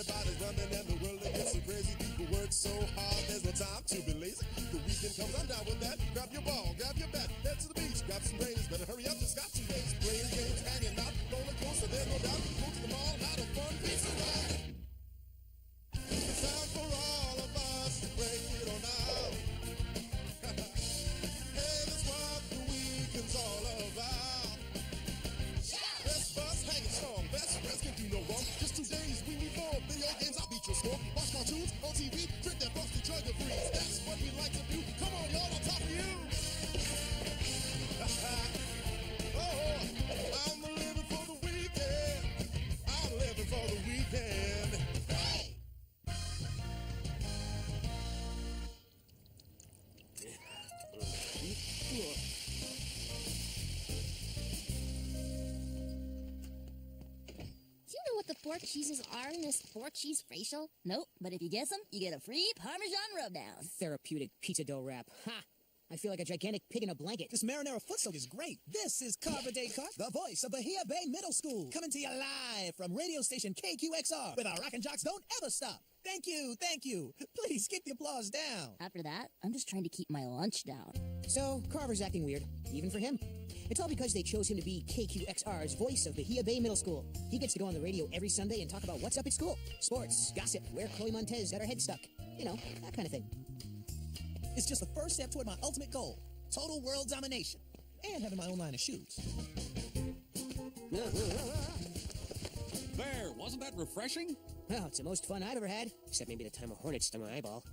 Everybody's running and the world it gets so crazy. People work so hard, there's no time to be lazy. The weekend comes, I'm down with that. Grab your ball, grab your bat, head to the beach, grab some rains. Better hurry up, just got some days. Playing games, hanging out, roller coaster, there's no doubt. Go to the mall, have a fun, pizza ride. It's time for all of us to break it on out. Hey, that's what the weekend's all about. Best bus, hanging strong, best friends can do no wrong. Just 2 days, we need more video games, I'll beat your score. Watch cartoons on TV, drink that frosty drug of freeze. That's what we like to do. Come on, y'all, I'll talk to you. Oh, I'm living for the weekend. I'm living for the weekend. Hey! Do you know what the 4 cheeses are in this 4 cheese facial? Nope, but if you guess them, you get a free Parmesan rubdown. Therapeutic pizza dough wrap. Ha! I feel like a gigantic pig in a blanket. This marinara foot soak is great. This is Carver Descartes, the voice of Bahia Bay Middle School, coming to you live from radio station KQXR, where the rockin' jocks don't ever stop. Thank you, thank you. Please keep the applause down. After that, I'm just trying to keep my lunch down. So, Carver's acting weird, even for him. It's all because they chose him to be KQXR's voice of Bahia Bay Middle School. He gets to go on the radio every Sunday and talk about what's up at school. Sports, gossip, where Chloe Montez got her head stuck. You know, that kind of thing. It's just the first step toward my ultimate goal, total world domination, and having my own line of shoes. There, wasn't that refreshing? Well, it's the most fun I've ever had, except maybe the time a hornet stung my eyeball.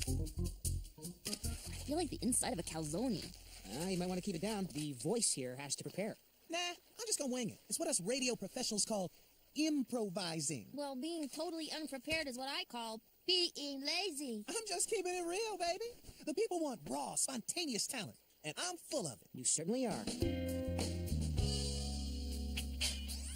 I feel like the inside of a calzone. You might want to keep it down. The voice here has to prepare. Nah, I'm just gonna wing it. It's what us radio professionals call improvising. Well, being totally unprepared is what I call being lazy. I'm just keeping it real, baby. The people want raw, spontaneous talent, and I'm full of it. You certainly are.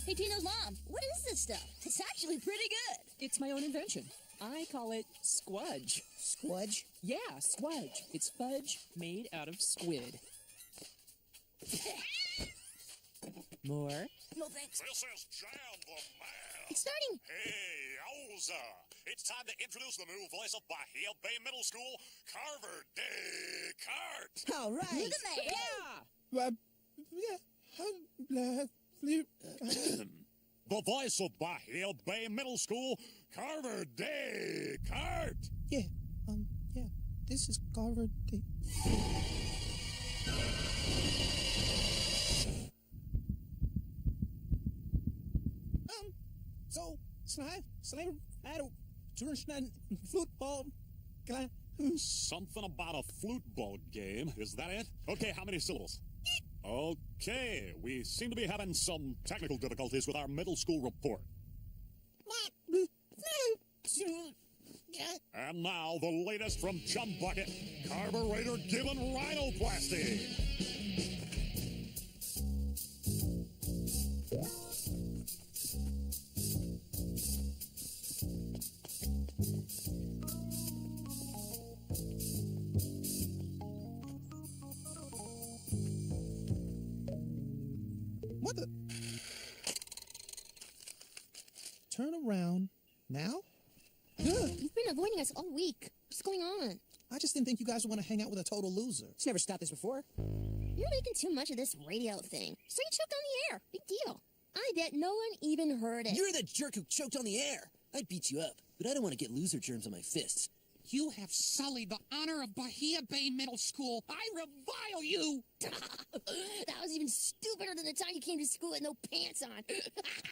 Hey, Tino's mom, what is this stuff? It's actually pretty good. It's my own invention. I call it squudge. Squudge? Yeah, squudge. It's fudge made out of squid. More? No thanks. This is Jam the Man. It's starting. Hey, yowza. It's time to introduce the new voice of Bahia Bay Middle School, Carver Descartes. All right. You're the man. The voice of Bahia Bay Middle School, Carver Descartes. Yeah, this is Carver So, I had a football. Something about a flute ball game, is that it? Okay, how many syllables? Okay, we seem to be having some technical difficulties with our middle school report. And now, the latest from Chum Bucket, Carburetor Given Rhinoplasty. What the? Turn around now? You've been avoiding us all week. What's going on? I just didn't think you guys would want to hang out with a total loser. It's never stopped this before. You're making too much of this radio thing. So you choked on the air. Big deal. I bet no one even heard it. You're the jerk who choked on the air. I'd beat you up, but I don't want to get loser germs on my fists. You have sullied the honor of Bahia Bay Middle School. I revile you. That was even stupider than the time you came to school with no pants on.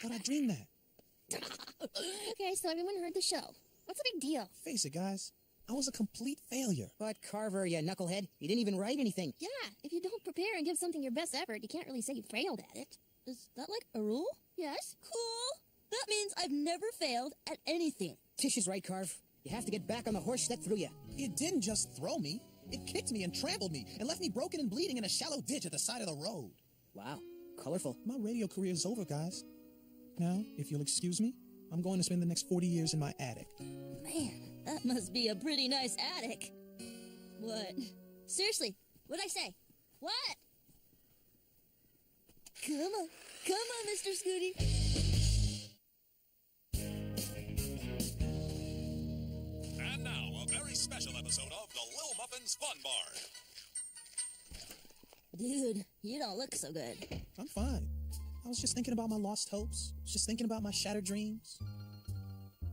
But I dreamed that. Okay, so everyone heard the show. What's the big deal? Face it, guys. I was a complete failure. But Carver, you knucklehead, you didn't even write anything. Yeah, if you don't prepare and give something your best effort, you can't really say you failed at it. Is that like a rule? Yes. Cool. That means I've never failed at anything. Tish is right, Carv. You have to get back on the horse that threw you. It didn't just throw me. It kicked me and trampled me and left me broken and bleeding in a shallow ditch at the side of the road. Wow, colorful. My radio career is over, guys. Now, if you'll excuse me, I'm going to spend the next 40 years in my attic. Man, that must be a pretty nice attic. What? Seriously, what'd I say? What? Come on, Mr. Scooty. Heaven's Fun Bar. Dude, you don't look so good. I'm fine. I was just thinking about my lost hopes. Just thinking about my shattered dreams.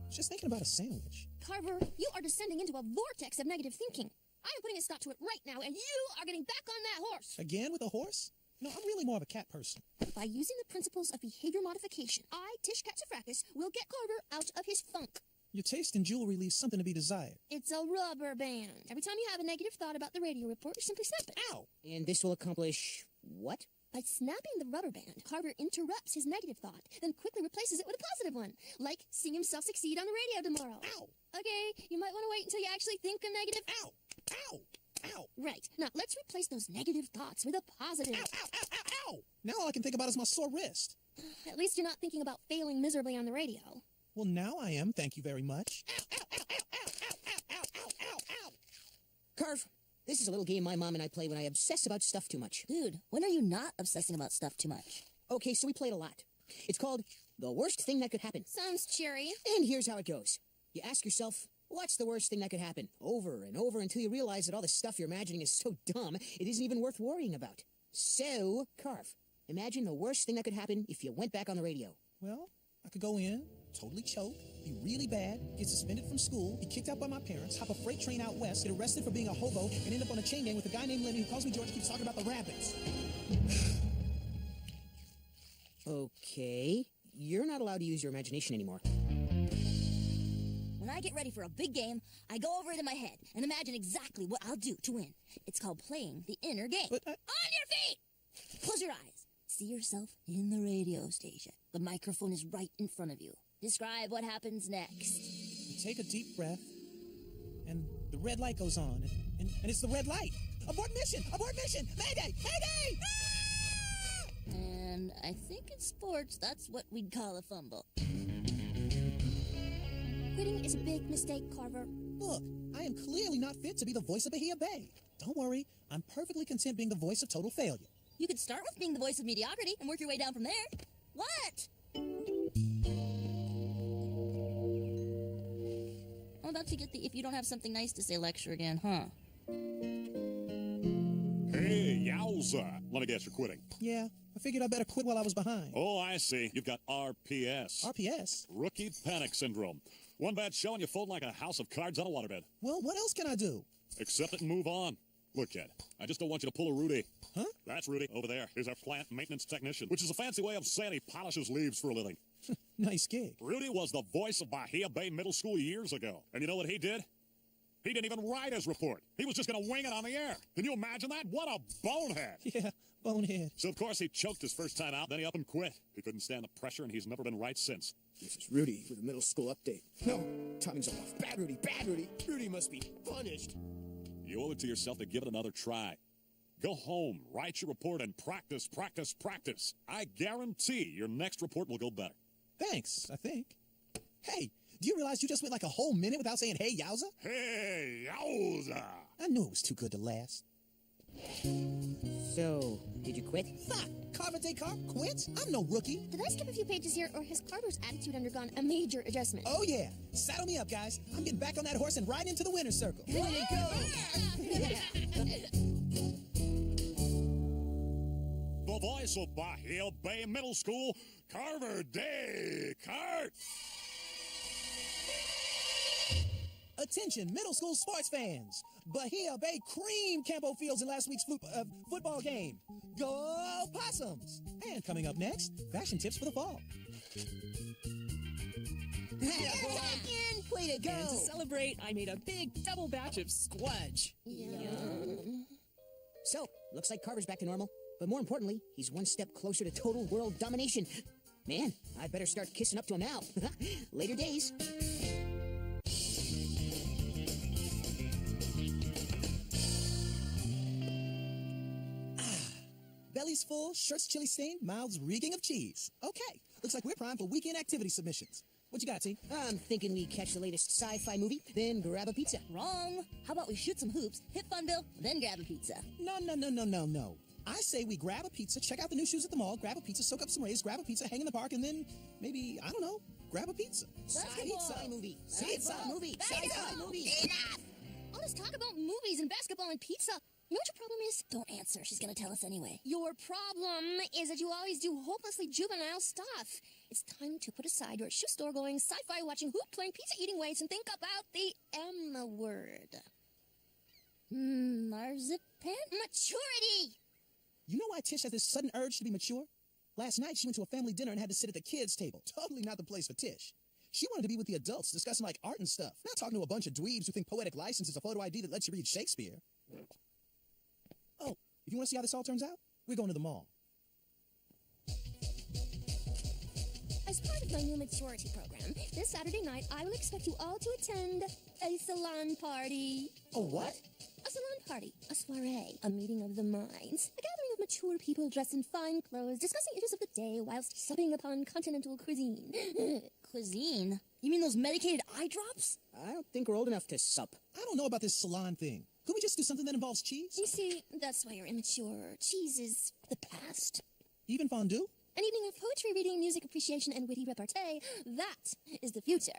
Just thinking about a sandwich. Carver, you are descending into a vortex of negative thinking. I am putting a stop to it right now, and you are getting back on that horse. Again with a horse? No, I'm really more of a cat person. By using the principles of behavior modification, I, Tish Katsifrakis, will get Carver out of his funk. Your taste in jewelry leaves something to be desired. It's a rubber band. Every time you have a negative thought about the radio report, you simply snap it. Ow! And this will accomplish what? By snapping the rubber band, Carver interrupts his negative thought, then quickly replaces it with a positive one, like seeing himself succeed on the radio tomorrow. Ow! Okay, you might want to wait until you actually think a negative. Ow! Ow! Ow! Right. Now, let's replace those negative thoughts with a positive. Ow! Ow! Ow! Ow! Ow! Now all I can think about is my sore wrist. At least you're not thinking about failing miserably on the radio. Well, now I am, thank you very much. Ow! Ow! Ow! Ow! Ow! Ow! Ow! Ow! Ow! Ow! Carve, this is a little game my mom and I play when I obsess about stuff too much. Dude, when are you not obsessing about stuff too much? Okay, so we played a lot. It's called The Worst Thing That Could Happen. Sounds cheery. And here's how it goes. You ask yourself, what's the worst thing that could happen? Over and over until you realize that all the stuff you're imagining is so dumb, it isn't even worth worrying about. So, Carve, imagine the worst thing that could happen if you went back on the radio. Well, I could go in, totally choke, be really bad, get suspended from school, be kicked out by my parents, hop a freight train out west, get arrested for being a hobo, and end up on a chain gang with a guy named Lenny who calls me George, keeps talking about the rabbits. Okay, you're not allowed to use your imagination anymore. When I get ready for a big game, I go over it in my head and imagine exactly what I'll do to win. It's called playing the inner game. But On your feet! Close your eyes. See yourself in the radio station. The microphone is right in front of you. Describe what happens next. you take a deep breath, and the red light goes on, and it's the red light. Abort mission! Abort mission! Mayday! Mayday! Ah! And I think in sports, that's what we'd call a fumble. Quitting is a big mistake, Carver. Look, I am clearly not fit to be the voice of Bahia Bay. Don't worry, I'm perfectly content being the voice of total failure. You could start with being the voice of mediocrity and work your way down from there. What? I'm about to get the if you don't have something nice to say lecture again, huh? Hey, yowza. Let me guess, you're quitting. Yeah, I figured I better quit while I was behind. Oh, I see. You've got RPS. RPS? Rookie Panic Syndrome. One bad show and you fold like a house of cards on a waterbed. Well, what else can I do? Accept it and move on. Look, kid, I just don't want you to pull a Rudy. Huh? That's Rudy over there. He's our plant maintenance technician, which is a fancy way of saying he polishes leaves for a living. Nice gig. Rudy was the voice of Bahia Bay Middle School years ago. And you know what he did? He didn't even write his report. He was just going to wing it on the air. Can you imagine that? What a bonehead. Yeah, bonehead. So, of course, he choked his first time out, then he up and quit. He couldn't stand the pressure, and he's never been right since. This is Rudy with a middle school update. No, timing's off. Bad Rudy, bad Rudy. Rudy must be punished. You owe it to yourself to give it another try. Go home, write your report, and practice, practice, practice. I guarantee your next report will go better. Thanks, I think. Hey, do you realize you just went like a whole minute without saying, hey, yowza? Hey, yowza! I knew it was too good to last. So, did you quit? Fuck! Carver Descartes quit? I'm no rookie. Did I skip a few pages here, or has Carver's attitude undergone a major adjustment? Oh, yeah. Saddle me up, guys. I'm getting back on that horse and riding into the winner's circle. Way to go! The voice of Bahia Bay Middle School, Carver Descartes. Attention, middle school sports fans. Bahia Bay creamed Campo Fields in last week's football game. Go Possums! And coming up next, fashion tips for the fall. Again, way to go! And to celebrate, I made a big double batch of squudge. So, looks like Carver's back to normal. But more importantly, he's one step closer to total world domination. Man, I better start kissing up to him now. Later days. Belly's full, shirts chili stained, mouths reeking of cheese. Okay, looks like we're primed for weekend activity submissions. What you got, T? I'm thinking we catch the latest sci-fi movie, then grab a pizza. Wrong. How about we shoot some hoops, hit Fun Bill, then grab a pizza? No. I say we grab a pizza, check out the new shoes at the mall, grab a pizza, soak up some rays, grab a pizza, hang in the park, and then maybe, I don't know, grab a pizza. Sci-fi movie. Sci-fi movie. Sci-fi movie. Enough! All this talk about movies and basketball and pizza. You know what your problem is? Don't answer. She's gonna tell us anyway. Your problem is that you always do hopelessly juvenile stuff. It's time to put aside your shoe store going, sci-fi watching, hoop playing, pizza eating ways and think about the M word. Marzipan? Maturity! You know why Tish has this sudden urge to be mature? Last night, she went to a family dinner and had to sit at the kids' table. Totally not the place for Tish. She wanted to be with the adults, discussing, like, art and stuff. Not talking to a bunch of dweebs who think poetic license is a photo ID that lets you read Shakespeare. Oh, if you want to see how this all turns out, we're going to the mall. As part of my new maturity program, this Saturday night, I will expect you all to attend a salon party. A what? A salon party, a soiree, a meeting of the minds, a gathering of mature people dressed in fine clothes, discussing issues of the day whilst supping upon continental cuisine. Cuisine? You mean those medicated eye drops? I don't think we're old enough to sup. I don't know about this salon thing. Could we just do something that involves cheese? You see, that's why you're immature. Cheese is the past. Even fondue? An evening of poetry reading, music appreciation, and witty repartee, that is the future.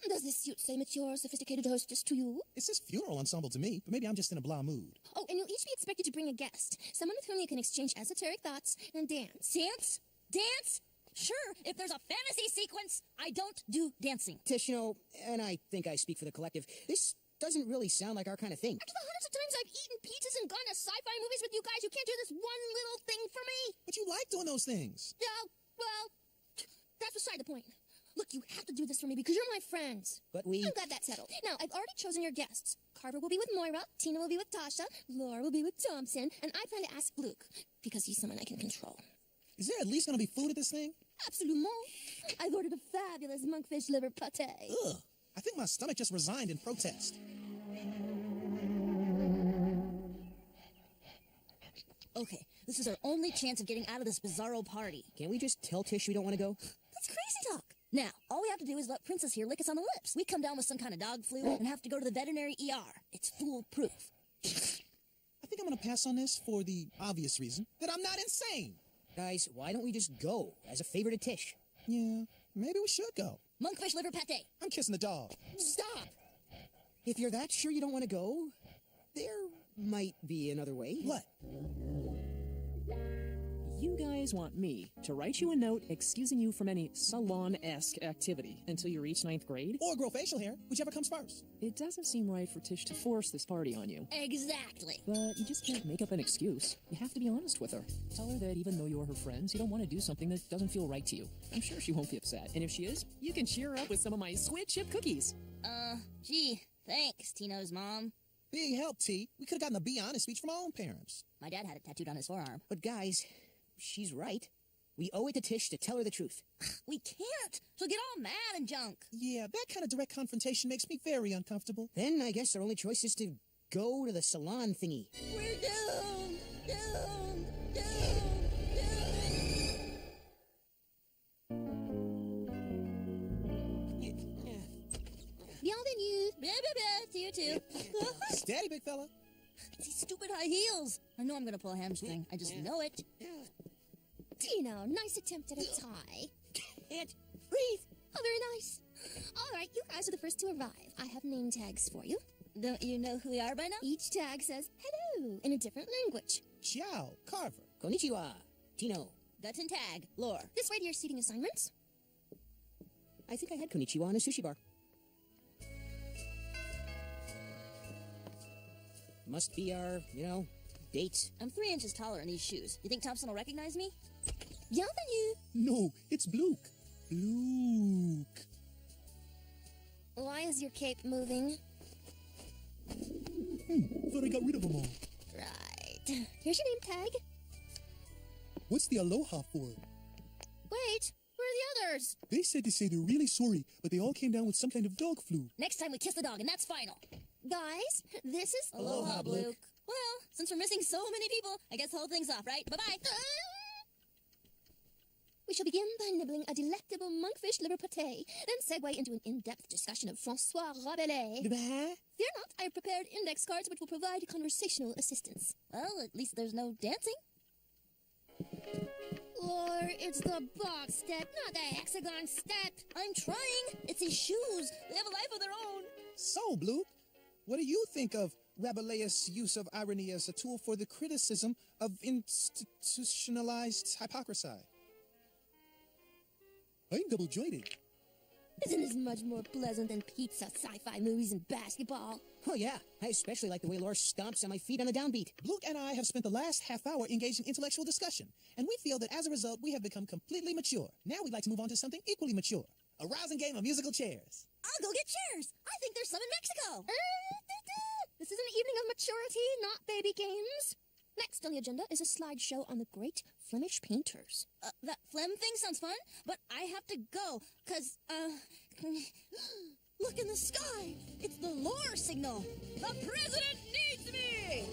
Does this suit say mature, sophisticated hostess to you? It says funeral ensemble to me, but maybe I'm just in a blah mood. Oh, and you'll each be expected to bring a guest, someone with whom you can exchange esoteric thoughts and dance. Dance? Dance? Sure, if there's a fantasy sequence, I don't do dancing. Tish, you know, and I think I speak for the collective, this doesn't really sound like our kind of thing. After the hundreds of times I've eaten pizzas and gone to sci-fi movies with you guys, you can't do this one little thing for me? But you like doing those things. No, well, that's beside the point. Look, you have to do this for me because you're my friends. But we... I'm glad that's settled. Now, I've already chosen your guests. Carver will be with Moira, Tina will be with Tasha, Laura will be with Thompson, and I plan to ask Luke because he's someone I can control. Is there at least going to be food at this thing? Absolument. I've ordered a fabulous monkfish liver pate. Ugh. I think my stomach just resigned in protest. Okay, this is our only chance of getting out of this bizarro party. Can't we just tell Tish we don't want to go? That's crazy talk. Now, all we have to do is let Princess here lick us on the lips. We come down with some kind of dog flu and have to go to the veterinary ER. It's foolproof. I think I'm going to pass on this for the obvious reason that I'm not insane. Guys, why don't we just go as a favor to Tish? Yeah, maybe we should go. Monkfish liver pate. I'm kissing the dog. Stop! If you're that sure you don't want to go, there might be another way. What? You guys want me to write you a note excusing you from any salon-esque activity until you reach 9th grade? Or grow facial hair, whichever comes first. It doesn't seem right for Tish to force this party on you. Exactly. But you just can't make up an excuse. You have to be honest with her. Tell her that even though you're her friends, you don't want to do something that doesn't feel right to you. I'm sure she won't be upset. And if she is, you can cheer her up with some of my squid chip cookies. Gee, thanks, Tino's mom. Big help, T. We could have gotten a Be Honest speech from our own parents. My dad had it tattooed on his forearm. But guys, she's right. We owe it to Tish to tell her the truth. We can't. She'll get all mad and junk. Yeah, that kind of direct confrontation makes me very uncomfortable. Then I guess our only choice is to go to the salon thingy. We're doomed! Doomed! Doomed! Bienvenue. To you too. Steady, big fella. It's these stupid high heels. I know I'm gonna pull a hamstring. I just know it. Tino, nice attempt at a tie. Can't breathe. Oh, very nice. All right, you guys are the first to arrive. I have name tags for you. Don't you know who we are by now? Each tag says hello in a different language. Ciao, Carver. Konnichiwa, Tino. Gutton tag, Lore. This way to your seating assignments. I think I had konnichiwa in a sushi bar. Must be our, dates. I'm 3 inches taller in these shoes. You think Thompson will recognize me? Bienvenue. No, it's Luke. Luke. Why is your cape moving? Thought I got rid of them all. Right. Here's your name tag. What's the aloha for? Wait, where are the others? They said to say they're really sorry, but they all came down with some kind of dog flu. Next time we kiss the dog, and that's final. Guys, this is... Aloha, Luke. Well, since we're missing so many people, I guess the whole thing's off, right? Bye-bye. We shall begin by nibbling a delectable monkfish liver pate, then segue into an in-depth discussion of François Rabelais. Fear not, I have prepared index cards which will provide conversational assistance. Well, at least there's no dancing. Or it's the box step, not the hexagon step. I'm trying. It's these shoes. They have a life of their own. So, Blue, what do you think of Rabelais' use of irony as a tool for the criticism of institutionalized hypocrisy? I'm double-jointed. Isn't this much more pleasant than pizza, sci-fi movies, and basketball? Oh, yeah. I especially like the way Laura stomps on my feet on the downbeat. Luke and I have spent the last half hour engaged in intellectual discussion, and we feel that as a result, we have become completely mature. Now we'd like to move on to something equally mature. A rousing game of musical chairs. I'll go get chairs. I think there's some in Mexico. This is an evening of maturity, not baby games. Next on the agenda is a slideshow on the great Flemish painters. That phlegm thing sounds fun, but I have to go, because, look in the sky. It's the lure signal. The president needs me.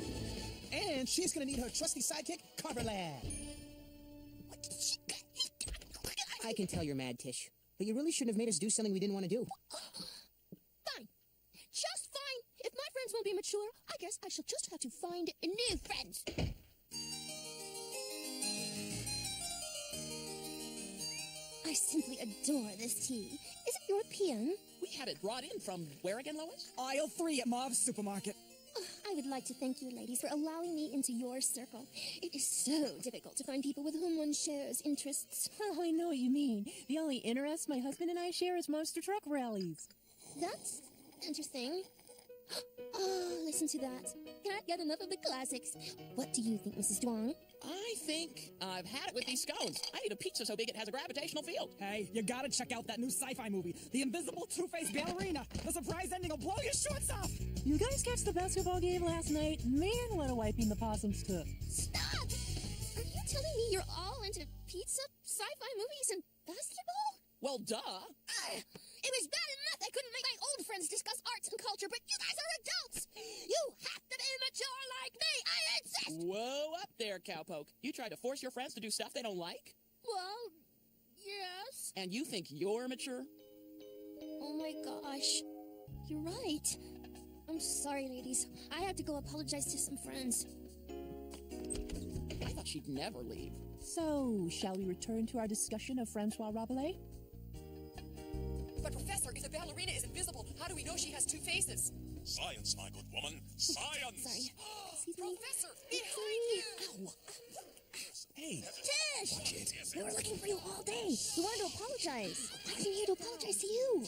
And she's going to need her trusty sidekick, Carver Lad. I can tell you're mad, Tish. But you really shouldn't have made us do something we didn't want to do. Fine. Just fine. If my friends won't be mature, I guess I shall just have to find new friends. I simply adore this tea. Is it European? We had it brought in from where again, Lois? Aisle 3 at Marv's Supermarket. I would like to thank you, ladies, for allowing me into your circle. It is so difficult to find people with whom one shares interests. Oh, I know what you mean. The only interest my husband and I share is monster truck rallies. That's interesting. Oh, listen to that. Can't get enough of the classics. What do you think, Mrs. Duong? I think I've had it with these scones. I ate a pizza so big it has a gravitational field. Hey, you gotta check out that new sci-fi movie, The Invisible Two-Faced Ballerina. The surprise ending will blow your shorts off. You guys catch the basketball game last night? Man, what a wiping the possums took. Stop! Are you telling me you're all into pizza, sci-fi movies, and basketball? Well, duh. It was bad enough I couldn't make my old friends discuss arts and culture, but you guys are adults! You have to be mature like me! I insist! Whoa up there, cowpoke. You try to force your friends to do stuff they don't like? Well, yes. And you think you're mature? Oh my gosh. You're right. I'm sorry, ladies. I have to go apologize to some friends. I thought she'd never leave. So, shall we return to our discussion of Francois Rabelais? But Professor, if the ballerina is invisible, how do we know she has two faces? Science, my good woman. Science! Sorry. Professor, behind you! Ow. Hey. Tish! We were looking for you all day. We wanted to apologize. I came here to apologize to you.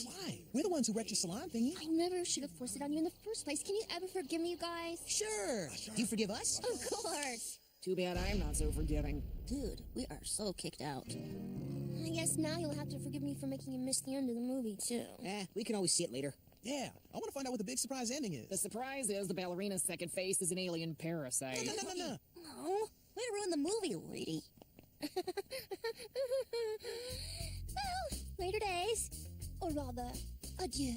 Why? We're the ones who wrecked your salon thingy. I never should have forced it on you in the first place. Can you ever forgive me, you guys? Sure. Do you forgive us? Of course. Too bad I'm not so forgiving. Dude, we are so kicked out. I guess now you'll have to forgive me for making you miss the end of the movie, too. We can always see it later. Yeah, I want to find out what the big surprise ending is. The surprise is the ballerina's second face is an alien parasite. No. No, way to ruin the movie, lady. Well, later days. Or rather, adieu.